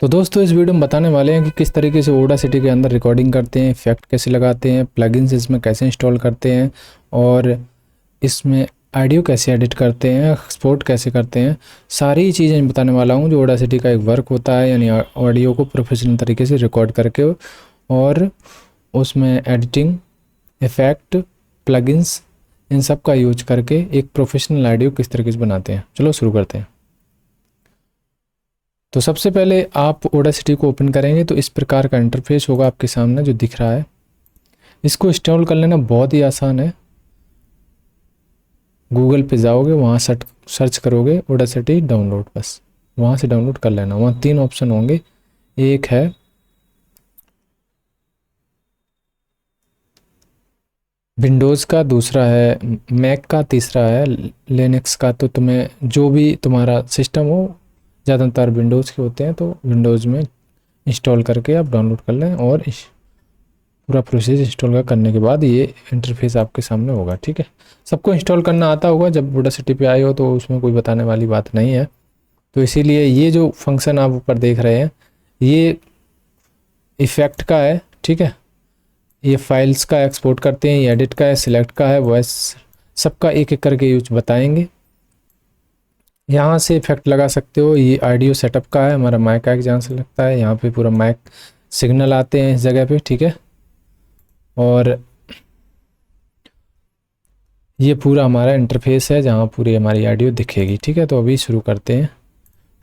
तो दोस्तों इस वीडियो में बताने वाले हैं कि किस तरीके से ऑडासिटी के अंदर रिकॉर्डिंग करते हैं, इफेक्ट कैसे लगाते हैं, प्लगइन्स इसमें कैसे इंस्टॉल करते हैं और इसमें ऑडियो कैसे एडिट करते हैं, एक्सपोर्ट कैसे करते हैं। सारी चीज़ें बताने वाला हूं जो ऑडासिटी का एक वर्क होता है, यानी ऑडियो को प्रोफेशनल तरीके से रिकॉर्ड करके और उसमें एडिटिंग, इफ़ेक्ट, प्लगइन्स इन सब का यूज करके एक प्रोफेशनल ऑडियो किस तरीके से बनाते हैं। चलो शुरू करते हैं। तो सबसे पहले आप ऑडासिटी को ओपन करेंगे तो इस प्रकार का इंटरफेस होगा आपके सामने जो दिख रहा है। इसको इंस्टॉल कर लेना बहुत ही आसान है। गूगल पे जाओगे, वहाँ सर्च करोगे ऑडासिटी डाउनलोड, बस वहाँ से डाउनलोड कर लेना। वहाँ 3 ऑप्शन होंगे, एक है विंडोज़ का, दूसरा है मैक का, तीसरा है लिनक्स का। तो तुम्हें जो भी तुम्हारा सिस्टम हो, ज़्यादातर विंडोज़ के होते हैं, तो विंडोज़ में इंस्टॉल करके आप डाउनलोड कर लें और पूरा प्रोसेस इंस्टॉल करने के बाद ये इंटरफेस आपके सामने होगा। ठीक है, सबको इंस्टॉल करना आता होगा, जब ऑडासिटी पे आए हो तो उसमें कोई बताने वाली बात नहीं है। तो इसीलिए ये जो फंक्शन आप ऊपर देख रहे हैं ये इफ़ेक्ट का है। ठीक है, ये फाइल्स का एक्सपोर्ट करते हैं, ये एडिट का है, सिलेक्ट का है, वॉइस, सबका एक एक करके यूज बताएंगे। यहाँ से इफेक्ट लगा सकते हो। ये ऑडियो सेटअप का है, हमारा माइक का जहाँ से लगता है, यहाँ पे पूरा माइक सिग्नल आते हैं इस जगह पे। ठीक है, और ये पूरा हमारा इंटरफेस है जहाँ पूरी हमारी ऑडियो दिखेगी। ठीक है, तो अभी शुरू करते हैं।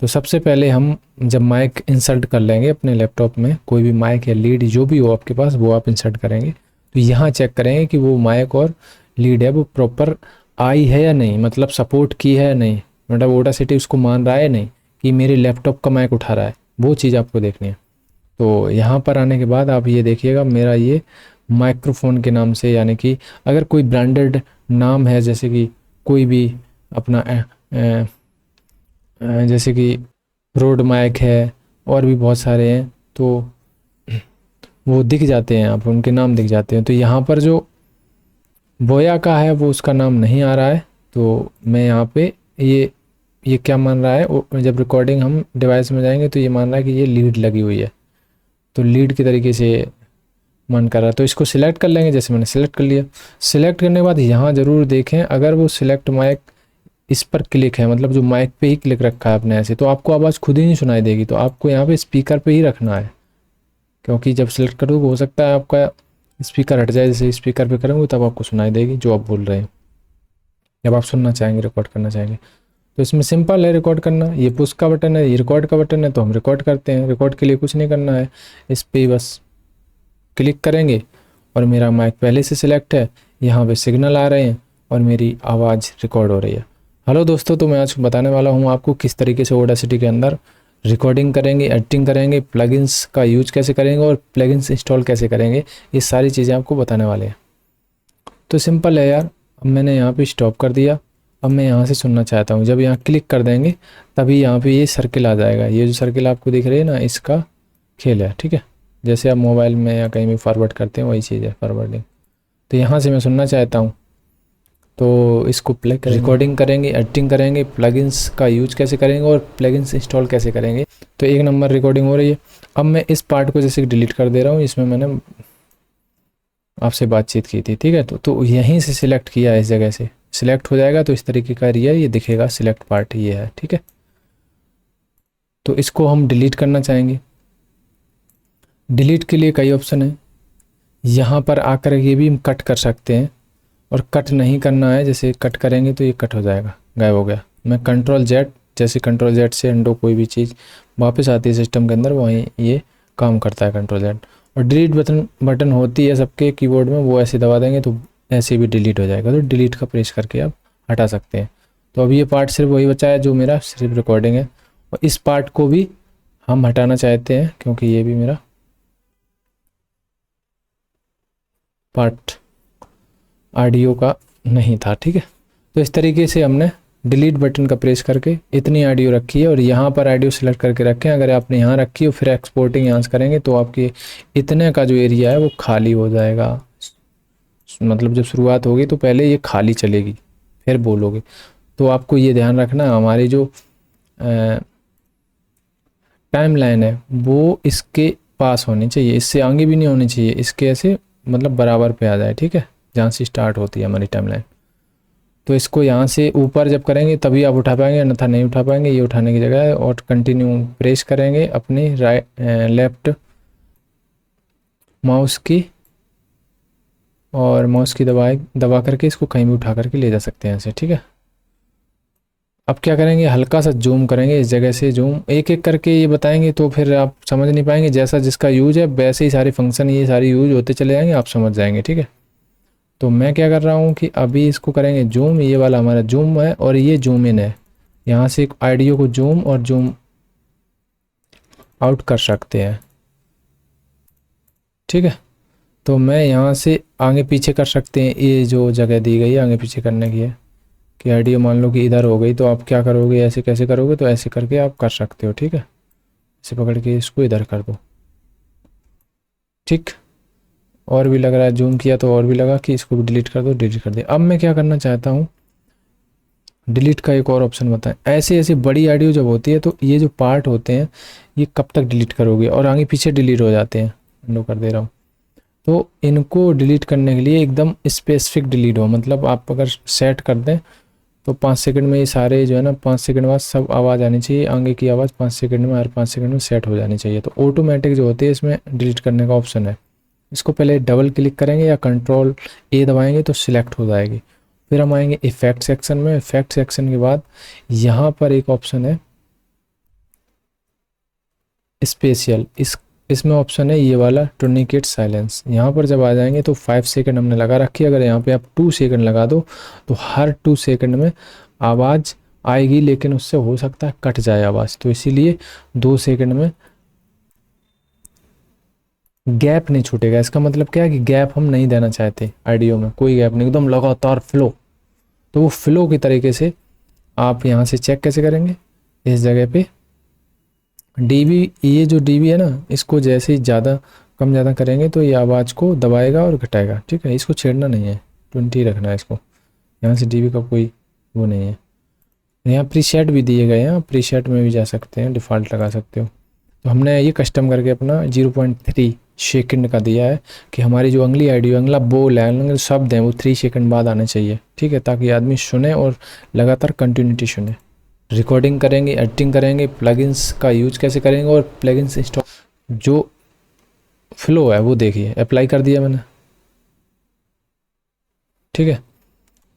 तो सबसे पहले हम जब माइक इंसर्ट कर लेंगे अपने लैपटॉप में, कोई भी माइक या लीड जो भी हो आपके पास वो आप इंसर्ट करेंगे। तो यहाँ चेक करेंगे कि वो माइक और लीड है वो प्रॉपर आई है या नहीं, मतलब सपोर्ट की है या नहीं, मतलब ऑडासिटी उसको मान रहा है नहीं कि मेरे लैपटॉप का माइक उठा रहा है, वो चीज़ आपको देखनी है। तो यहाँ पर आने के बाद आप ये देखिएगा, मेरा ये माइक्रोफोन के नाम से, यानी कि अगर कोई ब्रांडेड नाम है, जैसे कि कोई भी अपना जैसे कि रोड माइक है और भी बहुत सारे हैं, तो वो दिख जाते हैं, आप उनके नाम दिख जाते हैं। तो यहाँ पर जो बोया का है वो उसका नाम नहीं आ रहा है, तो मैं यहाँ पे ये क्या मान रहा है, जब रिकॉर्डिंग हम डिवाइस में जाएंगे तो ये मान रहा है कि ये लीड लगी हुई है, तो लीड के तरीके से मन कर रहा है। तो इसको सिलेक्ट कर लेंगे, जैसे मैंने सिलेक्ट कर लिया। सिलेक्ट करने के बाद यहाँ ज़रूर देखें, अगर वो सिलेक्ट माइक इस पर क्लिक है, मतलब जो माइक पे ही क्लिक रखा है अपने ऐसे, तो आपको आवाज़ खुद ही नहीं सुनाई देगी। तो आपको यहाँ पे स्पीकर पे ही रखना है, क्योंकि जब सेलेक्ट करोगे हो सकता है आपका स्पीकर हट जाए। जैसे स्पीकर पे करेंगे तब आपको सुनाई देगी जो आप बोल रहे हैं, जब आप सुनना चाहेंगे, रिकॉर्ड करना चाहेंगे। तो इसमें सिंपल है रिकॉर्ड करना। ये पुश का बटन है, ये रिकॉर्ड का बटन है, तो हम रिकॉर्ड करते हैं। रिकॉर्ड के लिए कुछ नहीं करना है, इस पर बस क्लिक करेंगे और मेरा माइक पहले से सिलेक्ट है, यहाँ पे सिग्नल आ रहे हैं और मेरी आवाज़ रिकॉर्ड हो रही है। हेलो दोस्तों, तो मैं आज बताने वाला हूँ आपको किस तरीके से ऑडासिटी के अंदर रिकॉर्डिंग करेंगे, एडिटिंग करेंगे, प्लगइन्स का यूज कैसे करेंगे और प्लगइन्स इंस्टॉल कैसे करेंगे। ये सारी चीज़ें आपको बताने वाले हैं। तो सिंपल है यार, अब मैंने यहाँ पे स्टॉप कर दिया। अब मैं यहाँ से सुनना चाहता हूँ, जब यहाँ क्लिक कर देंगे तभी यहाँ पे ये सर्किल आ जाएगा। ये जो सर्किल आपको दिख रही है ना, इसका खेल है। ठीक है, जैसे आप मोबाइल में या कहीं भी फॉरवर्ड करते हैं वही चीज़ है फॉरवर्डिंग। तो यहाँ से मैं सुनना चाहता हूँ, तो इसको प्ले करेंगे, रिकॉर्डिंग करेंगे, एडिटिंग करेंगे, प्लगइन्स का यूज कैसे करेंगे और प्लगइन्स इंस्टॉल कैसे करेंगे। तो 1 नंबर रिकॉर्डिंग हो रही है। अब मैं इस पार्ट को जैसे डिलीट कर दे रहा हूँ, इसमें मैंने आपसे बातचीत की थी। ठीक है, तो यहीं से सिलेक्ट किया है, इस जगह से सिलेक्ट हो जाएगा। तो इस तरीके का एरिया ये दिखेगा, सिलेक्ट पार्ट ये है। ठीक है, तो इसको हम डिलीट करना चाहेंगे। डिलीट के लिए कई ऑप्शन है, यहाँ पर आकर ये भी हम कट कर सकते हैं, और कट नहीं करना है, जैसे कट करेंगे तो ये कट हो जाएगा, गायब हो गया। मैं Ctrl+Z, जैसे Ctrl+Z से अंडो कोई भी चीज़ वापस आती है सिस्टम के अंदर, वहीं ये काम करता है Ctrl+Z। और डिलीट बटन होती है सबके कीबोर्ड में, वो ऐसे दबा देंगे तो ऐसे भी डिलीट हो जाएगा। तो डिलीट का प्रेस करके आप हटा सकते हैं। तो अब ये पार्ट सिर्फ वही बचा है जो मेरा सिर्फ रिकॉर्डिंग है, और इस पार्ट को भी हम हटाना चाहते हैं क्योंकि ये भी मेरा पार्ट ऑडियो का नहीं था। ठीक है, तो इस तरीके से हमने डिलीट बटन का प्रेस करके इतनी ऑडियो रखी है, और यहाँ पर ऑडियो सेलेक्ट करके रखें। अगर आपने यहाँ रखी हो फिर एक्सपोर्टिंग यहाँ से करेंगे तो आपके इतने का जो एरिया है वो खाली हो जाएगा। मतलब जब शुरुआत होगी तो पहले ये खाली चलेगी, फिर बोलोगे। तो आपको ये ध्यान रखना, हमारी जो टाइमलाइन है वो इसके पास होनी चाहिए, इससे आगे भी नहीं होनी चाहिए, इसके ऐसे मतलब बराबर पे आ जाए, ठीक है, जहाँ से स्टार्ट होती है हमारी टाइमलाइन। तो इसको यहाँ से ऊपर जब करेंगे तभी आप उठा पाएंगे, अन्यथा नहीं उठा पाएंगे, ये उठाने की जगह है। और कंटिन्यू प्रेस करेंगे अपनी लेफ्ट माउस की, और माउस की दबा करके इसको कहीं भी उठा करके ले जा सकते हैं ऐसे, ठीक है। अब क्या करेंगे, हल्का सा जूम करेंगे, इस जगह से जूम एक एक करके ये बताएंगे तो फिर आप समझ नहीं पाएंगे, जैसा जिसका यूज है वैसे ही सारे फंक्शन ये सारे यूज होते चले जाएंगे, आप समझ जाएंगे, ठीक है। तो मैं क्या कर रहा हूँ कि अभी इसको करेंगे जूम, ये वाला हमारा जूम है और ये जूम इन है, यहाँ से एक ऑडियो को जूम और जूम आउट कर सकते हैं, ठीक है। तो मैं यहाँ से आगे पीछे कर सकते हैं, ये जो जगह दी गई है आगे पीछे करने की है कि ऑडियो मान लो कि इधर हो गई, तो आप क्या करोगे, ऐसे कैसे करोगे, तो ऐसे करके आप कर सकते हो, ठीक है। ऐसे पकड़ के इसको इधर कर दो, ठीक। और भी लग रहा है, जूम किया तो और भी लगा कि इसको भी डिलीट कर दो, डिलीट कर दिया। अब मैं क्या करना चाहता हूँ, डिलीट का एक और ऑप्शन बताएं। ऐसे ऐसे बड़ी ऑडियो जब होती है तो ये जो पार्ट होते हैं ये कब तक डिलीट करोगे, और आगे पीछे डिलीट हो जाते हैं, लो कर दे रहा हूँ। तो इनको डिलीट करने के लिए एकदम स्पेसिफिक डिलीट हो, मतलब आप अगर सेट कर दें तो 5 सेकंड में ये सारे जो है ना, 5 सेकंड बाद सब आवाज़ आनी चाहिए, आगे की आवाज़ 5 सेकंड में, हर 5 सेकंड में सेट हो जानी चाहिए। तो ऑटोमेटिक जो होती है इसमें डिलीट करने का ऑप्शन है, इसको पहले डबल क्लिक करेंगे या कंट्रोल ए दबाएंगे तो सिलेक्ट हो जाएगी। फिर हम आएंगे इफेक्ट सेक्शन में, इफेक्ट सेक्शन के बाद यहाँ पर एक ऑप्शन है स्पेशल, इसमें ऑप्शन है ये वाला टूर्निकेट साइलेंस। यहाँ पर जब आ जाएंगे तो 5 सेकंड हमने लगा रखी है, अगर यहाँ पे आप 2 सेकंड लगा दो तो हर 2 सेकंड में आवाज़ आएगी, लेकिन उससे हो सकता है कट जाए आवाज़, तो इसीलिए 2 सेकंड में गैप नहीं छूटेगा। इसका मतलब क्या है कि गैप हम नहीं देना चाहते, ऑडियो में कोई गैप नहीं, एकदम लगातार फ्लो। तो वो फ्लो की तरीके से आप यहाँ से चेक कैसे करेंगे, इस जगह पे डीबी, ये जो डीबी है ना, इसको जैसे ही ज़्यादा कम ज़्यादा करेंगे तो ये आवाज़ को दबाएगा और घटाएगा, ठीक है। इसको छेड़ना नहीं है, 20 रखना है इसको, यहाँ से डीबी का कोई वो नहीं है। यहाँ प्रीसेट भी दिए गए हैं, प्रीसेट में भी जा सकते हैं, डिफ़ॉल्ट लगा सकते हो। तो हमने ये कस्टम करके अपना 0.3 सेकंड का दिया है कि हमारी जो अगली ऑडियो, अगला बोल है, अगले शब्द हैं वो 3 सेकंड बाद आने चाहिए, ठीक है, ताकि आदमी सुने और लगातार कंटिन्यूटी सुने। रिकॉर्डिंग करेंगे, एडिटिंग करेंगे, प्लगइन्स का यूज कैसे करेंगे और प्लगइन्स इंस्टॉल, जो फ्लो है वो देखिए, अप्लाई कर दिया मैंने, ठीक है।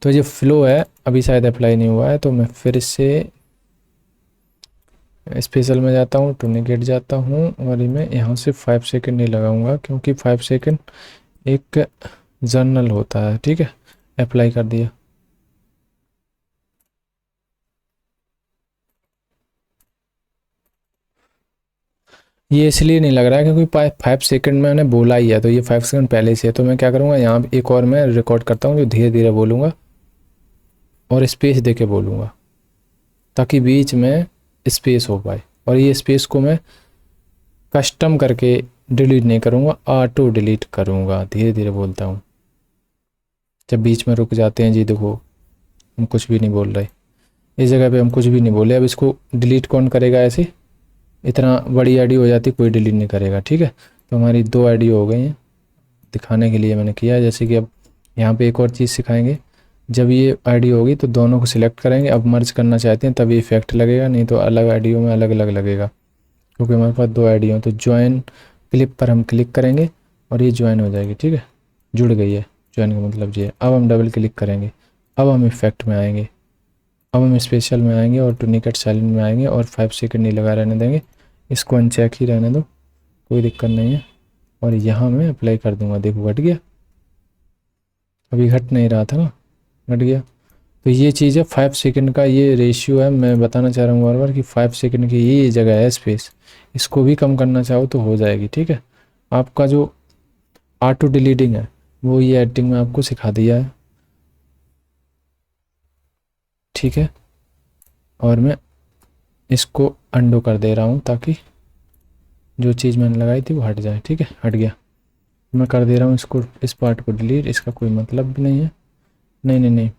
तो ये फ्लो है, अभी शायद अप्लाई नहीं हुआ है, तो मैं फिर इससे स्पेशल में जाता हूँ, टूर्निकेट जाता हूँ और मैं यहाँ से 5 सेकंड नहीं लगाऊंगा, क्योंकि 5 सेकंड एक जर्नल होता है, ठीक है। अप्लाई कर दिया। ये इसलिए नहीं लग रहा है क्योंकि 5 सेकंड मैंने बोला ही है, तो ये 5 सेकंड पहले से है। तो मैं क्या करूँगा, यहाँ एक और मैं रिकॉर्ड करता हूँ जो धीरे धीरे बोलूँगा और स्पेस दे के बोलूँगा, ताकि बीच में स्पेस हो पाए। और ये स्पेस को मैं कस्टम करके डिलीट नहीं करूँगा, ऑटो डिलीट करूँगा, धीरे धीरे बोलता हूँ। जब बीच में रुक जाते हैं जी, देखो हम कुछ भी नहीं बोल रहे, इस जगह पे हम कुछ भी नहीं बोले। अब इसको डिलीट कौन करेगा, ऐसे इतना बड़ी आईडी हो जाती कोई डिलीट नहीं करेगा, ठीक है। तो हमारी 2 आईडी हो गई हैं, दिखाने के लिए मैंने किया है। जैसे कि अब यहाँ पे एक और चीज़ सिखाएंगे, जब ये आईडी होगी तो दोनों को सिलेक्ट करेंगे। अब मर्ज करना चाहते हैं तभी इफेक्ट लगेगा, नहीं तो अलग आईडियो में अलग अलग लगेगा, क्योंकि हमारे पास 2 आईडी हो। तो ज्वाइन क्लिप पर हम क्लिक करेंगे और ये ज्वाइन हो जाएगी, ठीक है, जुड़ गई है। ज्वाइन का मतलब ये है। अब हम डबल क्लिक करेंगे, अब हम इफेक्ट में आएंगे, अब हम स्पेशल में आएंगे और टूर्निकेट साइलेंट में आएंगे और 5 सेकंड नहीं लगा रहने देंगे, इसको अनचेक ही रहने दो, कोई दिक्कत नहीं है। और यहाँ मैं अप्लाई कर दूंगा, देखो घट गया, अभी घट नहीं रहा था ना, घट गया। तो ये चीज़ है, 5 सेकंड का ये रेशियो है। मैं बताना चाह रहा हूँ बार बार कि 5 सेकंड की ये जगह है स्पेस, इसको भी कम करना चाहो तो हो जाएगी, ठीक है। आपका जो ऑटो डिलीटिंग है वो ये एडिटिंग में आपको सिखा दिया है, ठीक है। और मैं इसको अंडो कर दे रहा हूँ ताकि जो चीज़ मैंने लगाई थी वो हट जाए, ठीक है, हट गया। मैं कर दे रहा हूँ इसको, इस पार्ट को डिलीट, इसका कोई मतलब भी नहीं है। नहीं नहीं नहीं,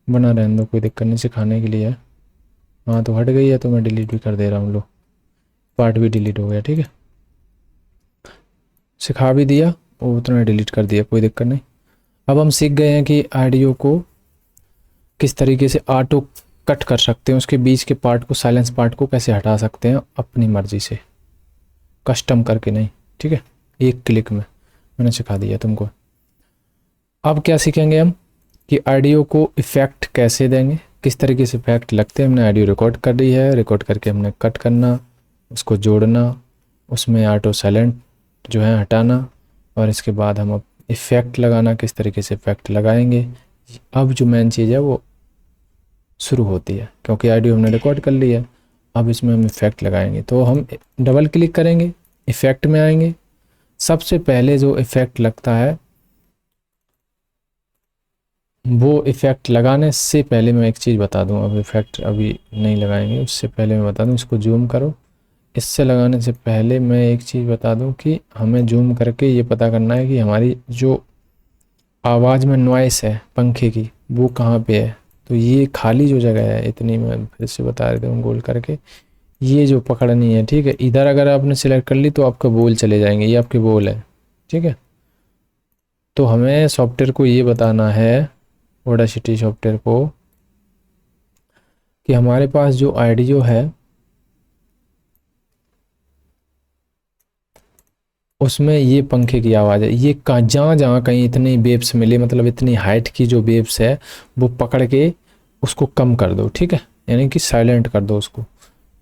बना रहने दो, कोई दिक्कत नहीं, सिखाने के लिए है। हाँ तो हट गई है तो मैं डिलीट भी कर दे रहा हूँ, लो पार्ट भी डिलीट हो गया। ठीक है, सिखा भी दिया और उतना डिलीट कर दिया, कोई दिक्कत नहीं। अब हम सीख गए हैं कि ऑडियो को किस तरीके से ऑटो कट कर सकते हैं, उसके बीच के पार्ट को, साइलेंस पार्ट को कैसे हटा सकते हैं अपनी मर्ज़ी से, कस्टम करके नहीं। ठीक है, एक क्लिक में मैंने सिखा दिया तुमको। अब क्या सीखेंगे हम कि ऑडियो को इफ़ेक्ट कैसे देंगे, किस तरीके से इफ़ेक्ट लगते हैं। हमने ऑडियो रिकॉर्ड कर ली है, रिकॉर्ड करके हमने कट करना, उसको जोड़ना, उसमें ऑटो साइलेंट जो है हटाना, और इसके बाद हम अब इफ़ेक्ट लगाना, किस तरीके से इफ़ेक्ट लगाएंगे। अब जो मेन चीज़ है वो शुरू होती है, क्योंकि ऑडियो हमने रिकॉर्ड कर ली है। अब इसमें हम इफ़ेक्ट लगाएंगे, तो हम डबल क्लिक करेंगे, इफ़ेक्ट में आएंगे। सबसे पहले जो इफ़ेक्ट लगता है, वो इफ़ेक्ट लगाने से पहले मैं एक चीज़ बता दूं, अब इफ़ेक्ट अभी नहीं लगाएंगे, उससे पहले मैं बता दूं, इसको जूम करो। इससे लगाने से पहले मैं एक चीज़ बता दूं कि हमें जूम करके ये पता करना है कि हमारी जो आवाज़ में नॉइस है पंखे की, वो कहाँ पे है। तो ये खाली जो जगह है, इतनी मैं फिर से बता रहे थे गोल करके, ये जो पकड़नी है। ठीक है, इधर अगर आपने सिलेक्ट कर ली तो आपके बोल चले जाएंगे, ये आपके बोल है। ठीक है, तो हमें सॉफ्टवेयर को ये बताना है, ऑडासिटी सॉफ्टवेयर को, कि हमारे पास जो ऑडियो है उसमें ये पंखे की आवाज़ है, ये कहाँ जहाँ जहाँ कहीं इतनी वेव्स मिले, मतलब इतनी हाइट की जो वेव्स है वो पकड़ के उसको कम कर दो। ठीक है, यानी कि साइलेंट कर दो उसको।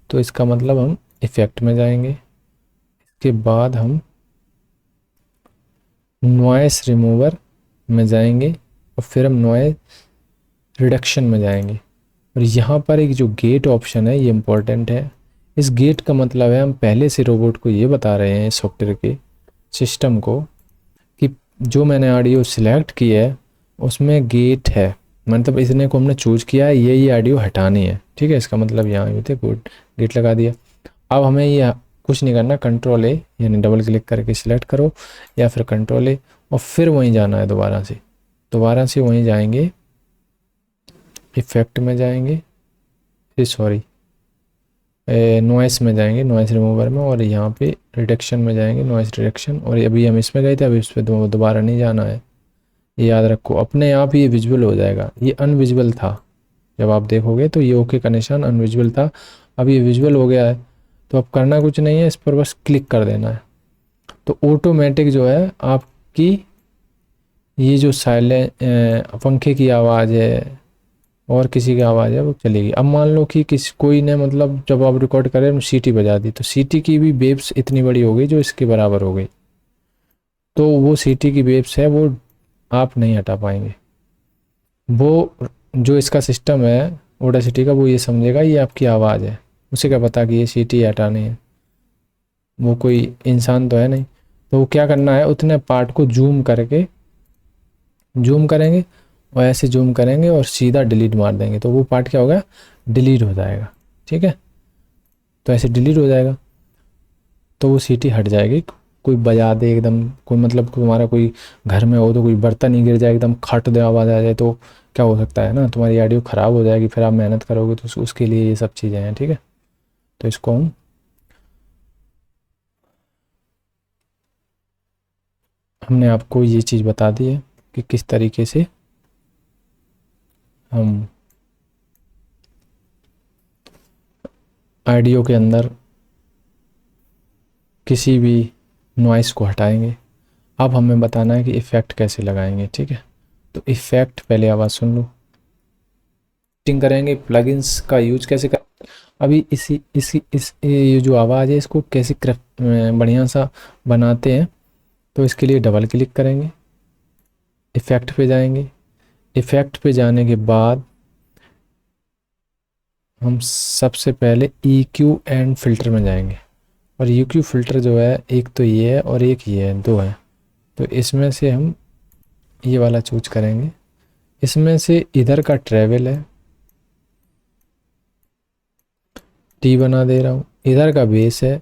तो इसका मतलब हम इफ़ेक्ट में जाएंगे, इसके बाद हम नॉइस रिमूवर में जाएंगे, और फिर हम नॉइस रिडक्शन में जाएंगे। और यहाँ पर एक जो गेट ऑप्शन है ये इम्पोर्टेंट है। इस गेट का मतलब है, हम पहले से रोबोट को ये बता रहे हैं, सॉफ्टवेयर के सिस्टम को, कि जो मैंने ऑडियो सिलेक्ट की है उसमें गेट है, मतलब इसने को हमने चूज किया है, ये ऑडियो हटानी है। ठीक है, इसका मतलब यहाँ भी थे, गुड, गेट लगा दिया। अब हमें ये कुछ नहीं करना, कंट्रोल ए यानी डबल क्लिक करके सिलेक्ट करो, या फिर कंट्रोल ए, और फिर वहीं जाना है, दोबारा से वहीं जाएंगे, इफ़ेक्ट में जाएंगे, सॉरी नॉइस में जाएंगे, नॉइस रिमूवर में, और यहाँ पे रिडक्शन में जाएंगे, नॉइस रिडक्शन। और अभी हम इसमें गए थे, अभी इस पर दोबारा नहीं जाना है, ये याद रखो। अपने आप ही ये विजुअल हो जाएगा, ये अनविजुअल था, जब आप देखोगे तो ये ओके का निशान अनविजुअल था, अब ये विजुअल हो गया है। तो अब करना कुछ नहीं है, इस पर बस क्लिक कर देना है, तो ऑटोमेटिक जो है आपकी ये जो साइलेंट पंखे की आवाज़ है और किसी की आवाज़ है वो चलेगी। अब मान लो कि कोई ने, मतलब जब आप रिकॉर्ड करें सीटी बजा दी, तो सीटी की भी वेव्स इतनी बड़ी हो गई जो इसके बराबर हो गई, तो वो सीटी की वेव्स है वो आप नहीं हटा पाएंगे। वो जो इसका सिस्टम है ऑडासिटी का, वो ये समझेगा ये आपकी आवाज़ है, उसे क्या पता कि ये सीटी हटानी है, वो कोई इंसान तो है नहीं। तो वो क्या करना है, उतने पार्ट को जूम करेंगे और ऐसे जूम करेंगे और सीधा डिलीट मार देंगे, तो वो पार्ट क्या होगा, डिलीट हो जाएगा। ठीक है, तो ऐसे डिलीट हो जाएगा, तो वो सीटी हट जाएगी। कोई बजा दे एकदम, कोई मतलब तुम्हारा कोई घर में हो तो कोई बर्तन ही गिर जाए, एकदम खट दे आवाज़ आ जाए, तो क्या हो सकता है ना, तुम्हारी ऑडियो ख़राब हो जाएगी, फिर आप मेहनत करोगे तो उसके लिए ये सब चीज़ें हैं। ठीक है, तो इसको हमने आपको ये चीज़ बता दी है कि किस तरीके से हम ऑडियो के अंदर किसी भी नॉइस को हटाएंगे। अब हमें बताना है कि इफ़ेक्ट कैसे लगाएंगे। ठीक है, तो इफ़ेक्ट, पहले आवाज़ सुन लो, सेटिंग करेंगे, प्लगइन्स का यूज कैसे कर, अभी ये जो आवाज़ है इसको कैसे बढ़िया सा बनाते हैं, तो इसके लिए डबल क्लिक करेंगे, इफ़ेक्ट पे जाएंगे, इफ़ेक्ट पे जाने के बाद हम सबसे पहले EQ एंड फ़िल्टर में जाएंगे, और EQ फ़िल्टर जो है, एक तो ये है और एक ये है, दो है। तो इसमें से हम ये वाला चूज करेंगे, इसमें से इधर का ट्रैवल है, टी बना दे रहा हूँ, इधर का बेस है।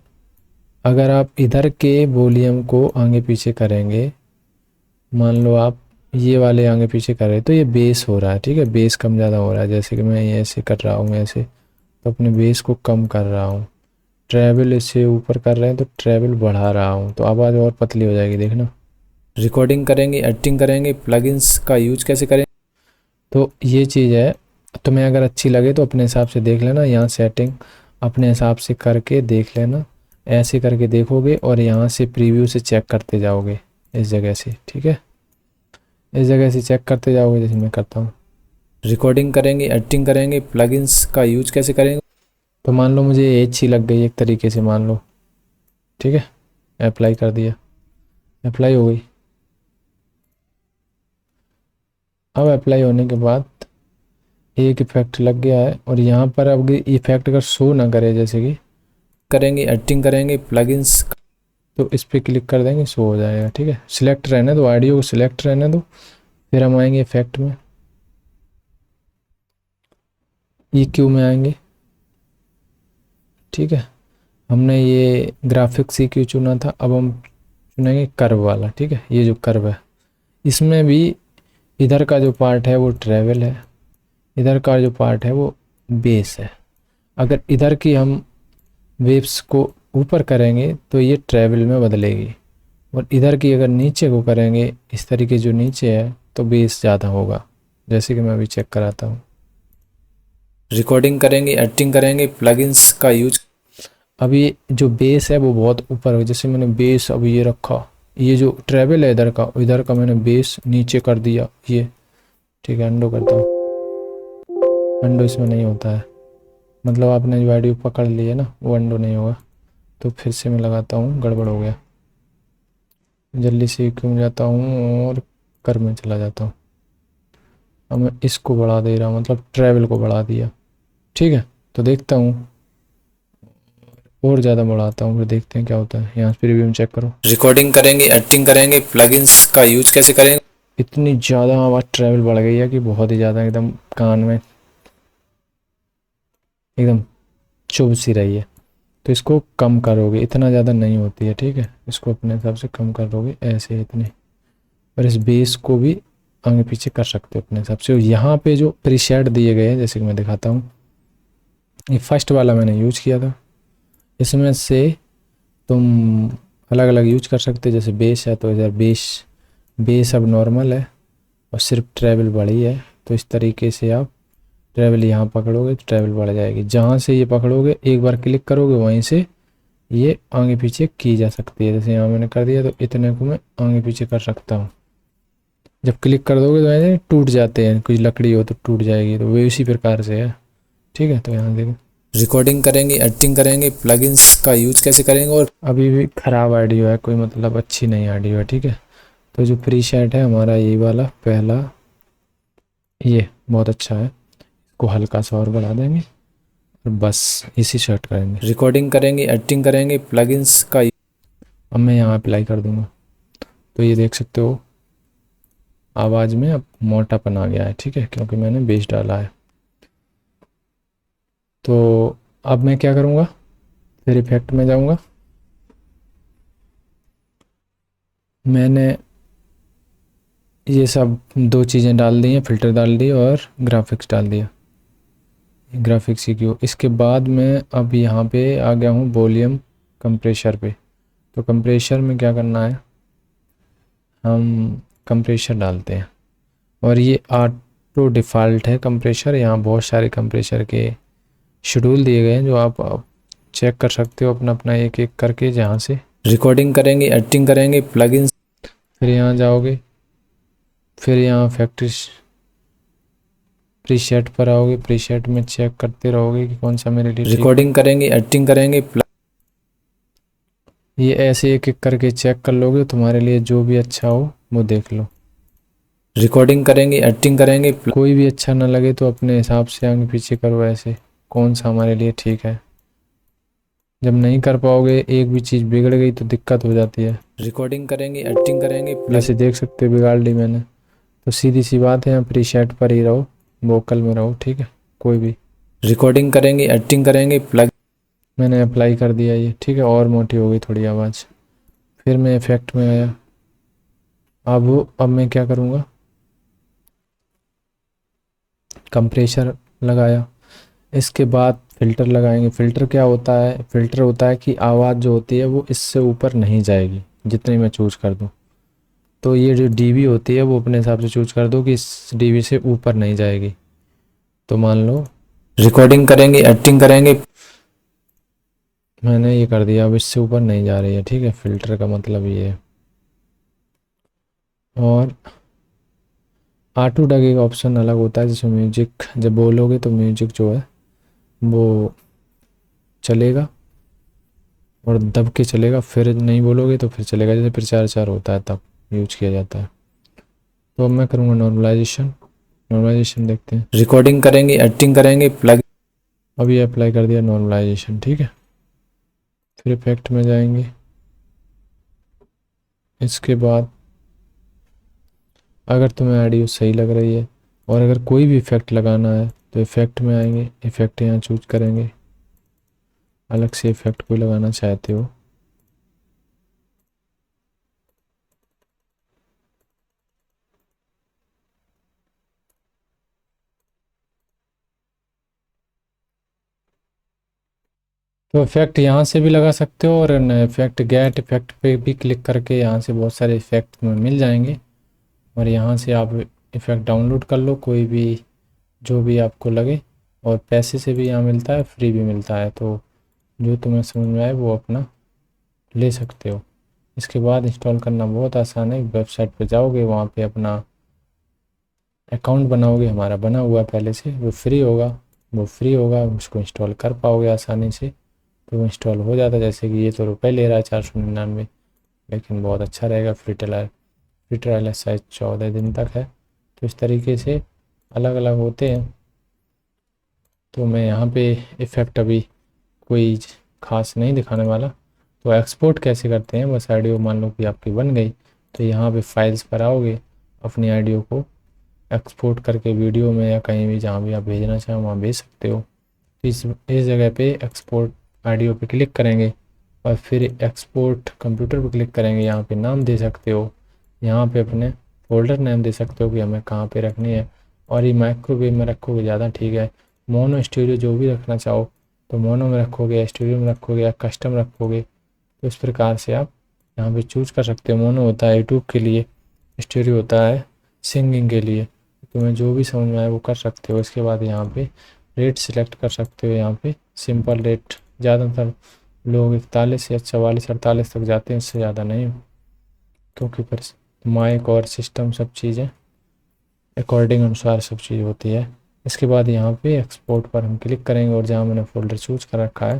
अगर आप इधर के वॉल्यूम को आगे पीछे करेंगे, मान लो आप ये वाले आगे पीछे कर रहे हैं, तो ये बेस हो रहा है। ठीक है, बेस कम ज़्यादा हो रहा है, जैसे कि मैं ये ऐसे कर रहा हूँ ऐसे, तो अपने बेस को कम कर रहा हूँ। ट्रैवल इसे ऊपर कर रहे हैं तो ट्रैवल बढ़ा रहा हूँ तो आवाज़ और पतली हो जाएगी, देखना। रिकॉर्डिंग करेंगे, एडिटिंग करेंगे, प्लगइन्स का यूज कैसे करें, तो ये चीज़ है। तुम्हें अगर अच्छी लगे तो अपने हिसाब से देख लेना, यहाँ सेटिंग अपने हिसाब से करके देख लेना, ऐसे करके देखोगे और यहाँ से प्रीव्यू से चेक करते जाओगे इस जगह से, ठीक है। इस जगह से चेक करते जाओगे जैसे मैं करता हूँ। रिकॉर्डिंग करेंगे, एडिटिंग करेंगे, प्लगइन्स का यूज कैसे करेंगे, तो मान लो मुझे ये अच्छी लग गई एक तरीके से, मान लो, ठीक है। अप्लाई कर दिया, अप्लाई हो गई। अब अप्लाई होने के बाद एक इफेक्ट लग गया है और यहाँ पर अब इफेक्ट अगर शो ना करे, जैसे कि करेंगे, एडिटिंग करेंगे, प्लगइन्स, तो इस पर क्लिक कर देंगे, शो हो जाएगा, ठीक है। सिलेक्ट रहने दो, ऑडियो को सिलेक्ट रहने दो। फिर हम आएंगे इफेक्ट में, EQ में आएंगे, ठीक है। हमने ये ग्राफिक्स EQ चुना था, अब हम चुनेंगे कर्व वाला, ठीक है। ये जो कर्व है इसमें भी इधर का जो पार्ट है वो ट्रैवल है, इधर का जो पार्ट है वो बेस है। अगर इधर की हम वेव्स को ऊपर करेंगे तो ये ट्रैवल में बदलेगी, और इधर की अगर नीचे को करेंगे इस तरीके जो नीचे है तो बेस ज़्यादा होगा, जैसे कि मैं अभी चेक कराता हूँ। रिकॉर्डिंग करेंगे, एडिटिंग करेंगे, प्लगइन्स का यूज। अभी जो बेस है वो बहुत ऊपर है, जैसे मैंने बेस अभी ये रखा, ये जो ट्रैवल है इधर का मैंने बेस नीचे कर दिया, ये ठीक है। अंडो करता हूँ, अंडो इसमें नहीं होता है, मतलब आपने जो ऑडियो पकड़ ली है ना वो अंडो नहीं होगा। तो फिर से मैं लगाता हूँ, गड़बड़ हो गया, जल्दी से क्यों जाता हूँ और कर में चला जाता हूँ। अब मैं इसको बढ़ा दे रहा हूँ, मतलब ट्रैवल को बढ़ा दिया, ठीक है। तो देखता हूँ और ज़्यादा बढ़ाता हूँ, फिर देखते हैं क्या होता है। यहाँ प्रीव्यू में चेक करो। रिकॉर्डिंग करेंगे, एडिटिंग करेंगे, प्लगइन्स का यूज कैसे करेंगे, इतनी ज़्यादा आवाज़ ट्रैवल बढ़ गई है कि बहुत ही ज़्यादा, एकदम कान में एकदम चुभ सी रही है। तो इसको कम करोगे, इतना ज़्यादा नहीं होती है, ठीक है। इसको अपने हिसाब से कम करोगे ऐसे इतने, और इस बेस को भी आगे पीछे कर सकते हो अपने हिसाब से। यहाँ पे जो प्रीसेट दिए गए हैं, जैसे कि मैं दिखाता हूँ, ये फर्स्ट वाला मैंने यूज किया था, इसमें से तुम अलग अलग यूज कर सकते हो। जैसे बेस है तो इधर बेस अब नॉर्मल है और सिर्फ ट्रैवल बढ़ी है, तो इस तरीके से आप ट्रैवल यहाँ पकड़ोगे तो ट्रैवल बढ़ जाएगी। जहाँ से ये पकड़ोगे एक बार क्लिक करोगे वहीं से ये आगे पीछे की जा सकती है। जैसे यहाँ मैंने कर दिया तो इतने को मैं आगे पीछे कर सकता हूँ। जब क्लिक कर दोगे तो ऐसे टूट जाते हैं, कुछ लकड़ी हो तो टूट जाएगी, तो वे इसी प्रकार से है, ठीक है। तो यहाँ देखो, रिकॉर्डिंग करेंगे, एडिटिंग करेंगे, प्लगइन्स का यूज कैसे करेंगे, और अभी भी ख़राब ऑडियो है, कोई मतलब अच्छी नहीं ऑडियो है, ठीक है। तो जो प्रीसेट है हमारा ये वाला पहला, ये बहुत अच्छा है, इसको हल्का सा और बढ़ा देंगे और बस इसी सेट करेंगे। रिकॉर्डिंग करेंगे, एडिटिंग करेंगे, प्लगइन्स का, अब मैं यहाँ अप्लाई कर दूंगा तो ये देख सकते हो आवाज़ में अब मोटापन आ गया है, ठीक है, क्योंकि मैंने बेस डाला है। तो अब मैं क्या करूँगा, फिर इफेक्ट में जाऊँगा, मैंने ये सब दो चीज़ें डाल दी हैं, फ़िल्टर डाल दी और ग्राफिक्स डाल दिया, ग्राफिक्स EQ। इसके बाद मैं अब यहाँ पे आ गया हूँ वॉल्यूम कंप्रेशर पे। तो कंप्रेशर में क्या करना है, हम कंप्रेशर डालते हैं और ये ऑटो डिफ़ॉल्ट है कंप्रेशर। यहाँ बहुत सारे कंप्रेशर के शेड्यूल दिए गए हैं जो आप चेक कर सकते हो अपना अपना एक एक करके। जहाँ से रिकॉर्डिंग करेंगे, एडिटिंग करेंगे, प्लगइन्स, फिर यहाँ जाओगे, फिर यहाँ फैक्ट्री प्रीसेट पर आओगे, प्रीसेट में चेक करते रहोगे कि कौन सा मेरे लिए रिकॉर्डिंग करेंगे, एडिटिंग करेंगे, ये ऐसे एक एक करके चेक कर लोगे, तुम्हारे लिए जो भी अच्छा हो वो देख लो। रिकॉर्डिंग करेंगे, एडिटिंग करेंगे, कोई भी अच्छा ना लगे तो अपने हिसाब से आगे पीछे करो, ऐसे कौन सा हमारे लिए ठीक है। जब नहीं कर पाओगे, एक भी चीज़ बिगड़ गई तो दिक्कत हो जाती है। रिकॉर्डिंग करेंगे, एडिटिंग करेंगे, जैसे देख सकते हो बिगाड़ ली मैंने, तो सीधी सी बात है यहाँ प्रीसेट पर ही रहो, वोकल में रहो, ठीक है, कोई भी। रिकॉर्डिंग करेंगे, एडिटिंग करेंगे, प्लग, मैंने अप्लाई कर दिया ये, ठीक है, और मोटी हो गई थोड़ी आवाज़। फिर मैं इफेक्ट में आया, अब मैं क्या करूँगा, कंप्रेशर लगाया, इसके बाद फ़िल्टर लगाएंगे। फ़िल्टर क्या होता है? फ़िल्टर होता है कि आवाज़ जो होती है वो इससे ऊपर नहीं जाएगी जितनी मैं चूज़ कर दूँ। तो ये जो डीबी होती है वो अपने हिसाब से चूज़ कर दो कि इस डीबी से ऊपर नहीं जाएगी। तो मान लो रिकॉर्डिंग करेंगे, एडिटिंग करेंगे, मैंने ये कर दिया, अब इससे ऊपर नहीं जा रही है। ठीक है, फ़िल्टर का मतलब ये है। और ऑटो डगे का ऑप्शन अलग होता है, जिसमें म्यूजिक जब बोलोगे तो म्यूजिक जो है वो चलेगा और दब के चलेगा, फिर नहीं बोलोगे तो फिर चलेगा, जैसे प्रचार चार होता है तब यूज किया जाता है। तो अब मैं करूँगा नॉर्मलाइजेशन। नॉर्मलाइजेशन देखते हैं, रिकॉर्डिंग करेंगे, एडिटिंग करेंगे, प्लग। अभी अप्लाई कर दिया नॉर्मलाइजेशन। ठीक है, फिर इफेक्ट में जाएंगे। इसके बाद अगर तुम्हें ऑडियो सही लग रही है और अगर कोई भी इफ़ेक्ट लगाना है तो इफ़ेक्ट में आएंगे, इफ़ेक्ट यहाँ चूज करेंगे, अलग से इफ़ेक्ट कोई लगाना चाहते हो। तो इफ़ेक्ट यहाँ से भी लगा सकते हो और इफ़ेक्ट गेट इफ़ेक्ट पे भी क्लिक करके यहाँ से बहुत सारे इफ़ेक्ट में मिल जाएंगे और यहाँ से आप इफ़ेक्ट डाउनलोड कर लो, कोई भी जो भी आपको लगे। और पैसे से भी यहाँ मिलता है, फ्री भी मिलता है, तो जो तुम्हें समझ में आए वो अपना ले सकते हो। इसके बाद इंस्टॉल करना बहुत आसान है। वेबसाइट पे जाओगे, वहाँ पे अपना अकाउंट बनाओगे, हमारा बना हुआ है पहले से, वो फ्री होगा। उसको इंस्टॉल कर पाओगे आसानी से। तो वो इंस्टॉल हो जाता है। जैसे कि ये तो रुपए ले रहा है 499, लेकिन बहुत अच्छा रहेगा। फ्री ट्रायल शायद 14 दिन तक है। तो इस तरीके से अलग अलग होते हैं। तो मैं यहाँ पे इफ़ेक्ट अभी कोई ख़ास नहीं दिखाने वाला। तो एक्सपोर्ट कैसे करते हैं, बस ऑडियो मान लो कि आपकी बन गई, तो यहाँ पे फाइल्स पर आओगे, अपनी ऑडियो को एक्सपोर्ट करके वीडियो में या कहीं भी जहाँ भी आप भेजना चाहें वहाँ भेज सकते हो। इस जगह पे एक्सपोर्ट ऑडियो पे क्लिक करेंगे और फिर एक्सपोर्ट कंप्यूटर पे क्लिक करेंगे। यहाँ पे नाम दे सकते हो, यहाँ पे अपने फोल्डर नेम दे सकते हो कि हमें कहाँ पे रखनी है। और ये माइक्रोवेव में रखोगे ज़्यादा ठीक है। मोनो स्टूडियो जो भी रखना चाहो तो मोनो में रखोगे, स्टूडियो में रखोगे या कस्टम रखोगे, तो इस प्रकार से आप यहाँ पे चूज कर सकते हो। मोनो होता है यूट्यूब के लिए, स्टूडियो होता है सिंगिंग के लिए। तुम्हें जो भी समझ में आए वो कर सकते हो। इसके बाद यहाँ पे रेट सिलेक्ट कर सकते हो। यहाँ पे सिंपल रेट, ज़्यादातर लोग 41 या 44 48 तक जाते हैं, इससे ज़्यादा नहीं, क्योंकि फिर माइक और सिस्टम सब चीज़ें अकॉर्डिंग अनुसार सब चीज़ होती है। इसके बाद यहाँ पे एक्सपोर्ट पर हम क्लिक करेंगे और जहाँ मैंने फ़ोल्डर चूज कर रखा है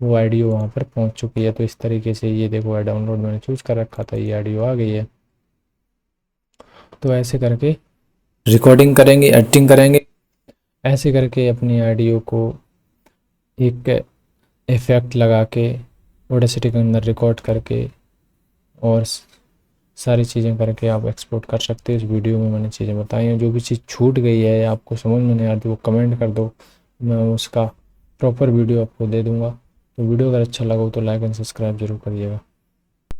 वो ऑडियो वहाँ पर पहुँच चुकी है। तो इस तरीके से ये देखो, डाउनलोड मैंने चूज कर रखा था, ये ऑडियो आ गई है। तो ऐसे करके रिकॉर्डिंग करेंगे, एडिटिंग करेंगे, ऐसे करके अपनी ऑडियो को एक इफ़ेक्ट लगा के ऑडेसिटी के अंदर रिकॉर्ड करके और सारी चीज़ें करके आप एक्सपोर्ट कर सकते हो। इस वीडियो में मैंने चीज़ें बताई हैं। जो भी चीज़ छूट गई है या आपको समझ में नहीं आ रही वो कमेंट कर दो, मैं उसका प्रॉपर वीडियो आपको दे दूँगा। तो वीडियो अगर अच्छा लगा हो तो लाइक एंड सब्सक्राइब जरूर करिएगा।